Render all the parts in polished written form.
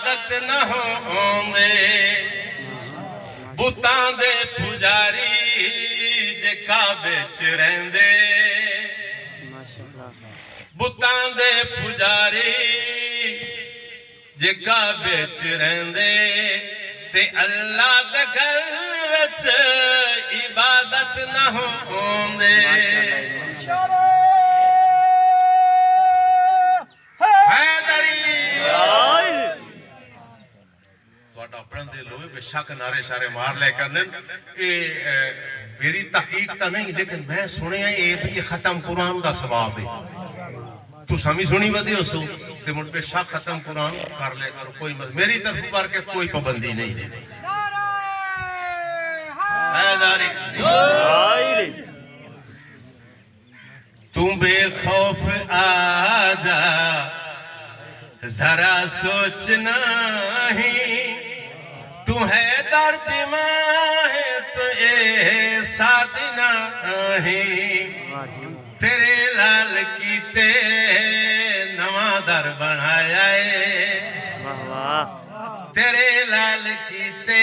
عبادت نہ ہوندے بتاں دے پجاری جے کعبے چ رہندے بتاں دے پجاری جے کعبے چ رہندے تے اللہ دے گھر وچ عبادت نہ ہوندے پڑھندے لوگ بے شک نعرے شارے مار لے کرنے میری تحقیق تا نہیں لیکن میں سنے ہیں یہ ختم قرآن دا ثواب ہے تو سمی سنی بدی ہو سو کہ مجھ بے شک ختم قرآن کر لے کرو کوئی میری طرف پر کے کوئی پابندی نہیں حیداری تم بے خوف آجا ذرا سوچنا ہی تو ہے درد ماں تو احساس نہیں تیرے لال کیتے نواں در بنایا ہے تیرے لال کیتے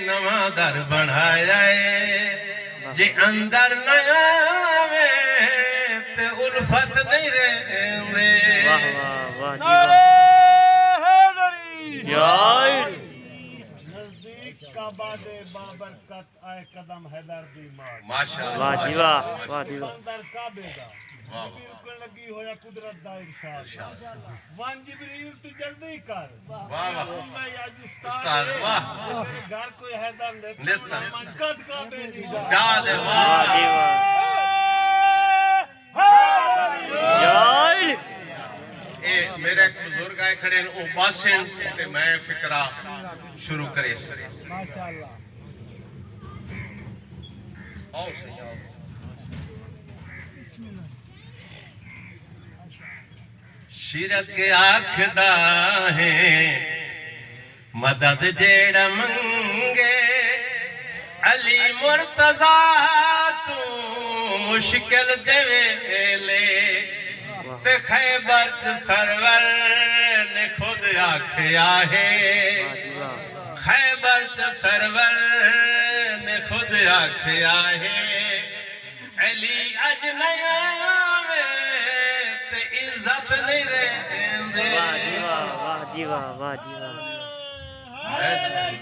نواں در بنایا ہے جے اندر نیا میں تے الفت نہیں رہندے بابرکت آئے قدم حیدر دی مار ماشاءاللہ واہ جی واہ واہ جی واہ اندر کعبے دا رکن لگی ہویا قدرت دا ارشاد وان جبریل تو جلدی کر واہ میں آج استاد واہ گھر کوئی حیدر لیتا منقد کعبے دی دا دے واہ جی واہ اے میرے ایک بزرگ آئے کھڑے ہیں او باسن تے میں فکرہ شروع کرے ماشاءاللہ آؤ صحیح آؤ شرک آکھدا ہے مدد جیڑا منگے علی مرتضیٰ تو مشکل دے ویلے تے خیبر چ سرور نے خود آکھیا ہے خیبر چ سرور نے خود آکھیا ہے علی اج نیا میں تے عزت نہیں رہندے واہ جی واہ واہ جی واہ واہ جی واہ